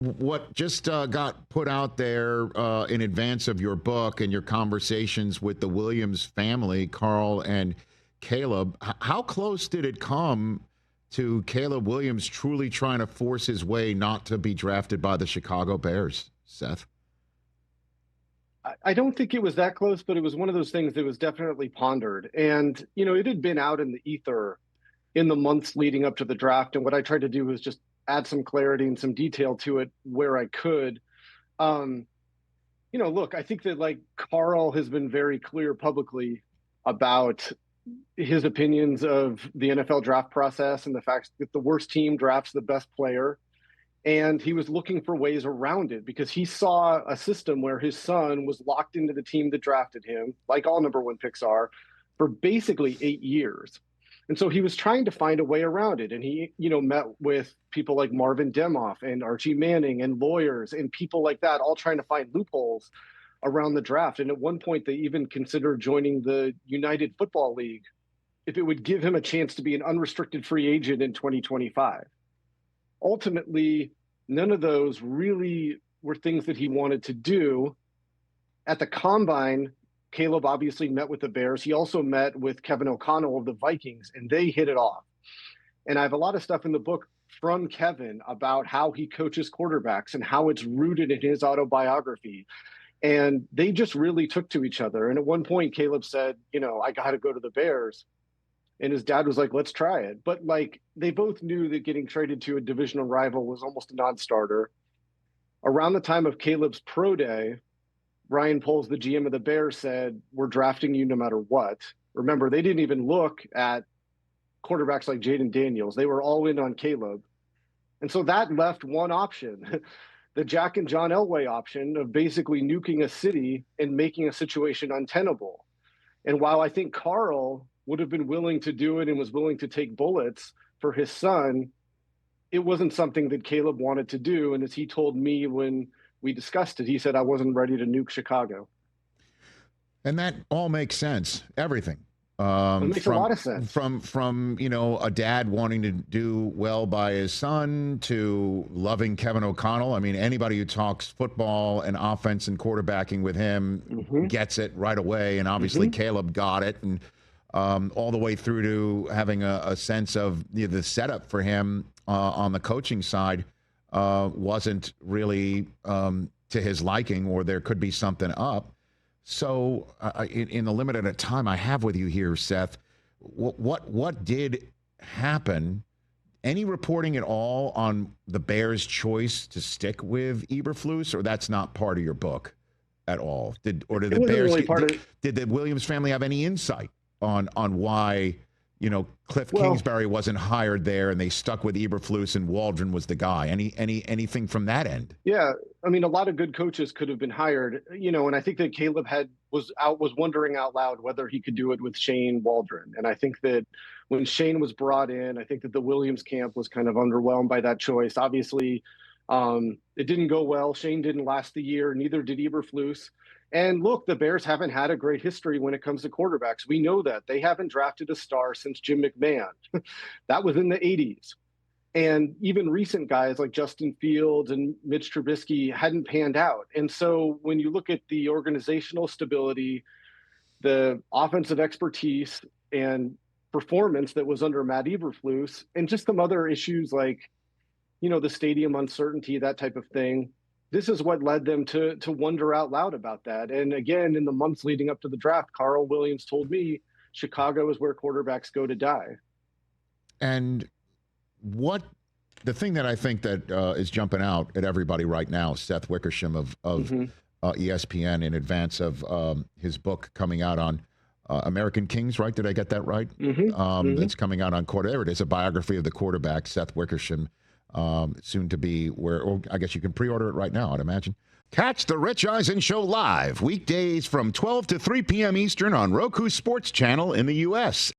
what just got put out there in advance of your book and your conversations with the Williams family, Carl and Caleb, how close did it come to Caleb Williams truly trying to force his way not to be drafted by the Chicago Bears, Seth? I don't think it was that close, but it was one of those things that was definitely pondered. And, it had been out in the ether in the months leading up to the draft. And what I tried to do was just add some clarity and some detail to it where I could. Look, I think that Carl has been very clear publicly about his opinions of the NFL draft process and the fact that the worst team drafts the best player. And he was looking for ways around it because he saw a system where his son was locked into the team that drafted him, like all number one picks are, for basically 8 years. And so he was trying to find a way around it. And he, met with people like Marvin Demoff and Archie Manning and lawyers and people like that, all trying to find loopholes around the draft. And at one point, they even considered joining the United Football League if it would give him a chance to be an unrestricted free agent in 2025. Ultimately, none of those really were things that he wanted to do. At the Combine, Caleb obviously met with the Bears. He also met with Kevin O'Connell of the Vikings, and they hit it off. And I have a lot of stuff in the book from Kevin about how he coaches quarterbacks and how it's rooted in his autobiography. And they just really took to each other. And at one point, Caleb said, I got to go to the Bears. And his dad was like, let's try it. But they both knew that getting traded to a divisional rival was almost a non-starter. Around the time of Caleb's pro day, Ryan Poles, the GM of the Bears, said, we're drafting you no matter what. Remember, they didn't even look at quarterbacks like Jaden Daniels. They were all in on Caleb. And so that left one option, the Jack and John Elway option of basically nuking a city and making a situation untenable. And while I think Carl would have been willing to do it and was willing to take bullets for his son, it wasn't something that Caleb wanted to do. And as he told me when we discussed it, he said, I wasn't ready to nuke Chicago. And that all makes sense. Everything. It makes a lot of sense. From a dad wanting to do well by his son to loving Kevin O'Connell. I mean, anybody who talks football and offense and quarterbacking with him gets it right away. And obviously Caleb got it. And all the way through to having a sense of the setup for him on the coaching side wasn't really to his liking, or there could be something up. So in the limited time I have with you here, Seth, what did happen? Any reporting at all on the Bears' choice to stick with Eberflus, or that's not part of your book at all? Did the Bears did the Williams family have any insight on why Cliff Kingsbury wasn't hired there and they stuck with Eberflus and Waldron was the guy? Anything from that end? Yeah, I mean, a lot of good coaches could have been hired, and I think that Caleb was wondering out loud whether he could do it with Shane Waldron. And I think that when Shane was brought in, I think that the Williams camp was kind of underwhelmed by that choice. Obviously, it didn't go well. Shane didn't last the year, neither did Eberflus. And look, the Bears haven't had a great history when it comes to quarterbacks. We know that. They haven't drafted a star since Jim McMahon. That was in the 80s. And even recent guys like Justin Fields and Mitch Trubisky hadn't panned out. And so when you look at the organizational stability, the offensive expertise and performance that was under Matt Eberflus, and just some other issues like, the stadium uncertainty, that type of thing, this is what led them to wonder out loud about that. And again, in the months leading up to the draft, Carl Williams told me Chicago is where quarterbacks go to die. And the thing that I think that is jumping out at everybody right now, Seth Wickersham of ESPN, in advance of his book coming out on American Kings, right? Did I get that right? It's coming out on there. It is a biography of the quarterback, Seth Wickersham. Soon to be or I guess you can pre-order it right now, I'd imagine. Catch the Rich Eisen Show live weekdays from 12 to 3 p.m. Eastern on Roku Sports Channel in the U.S.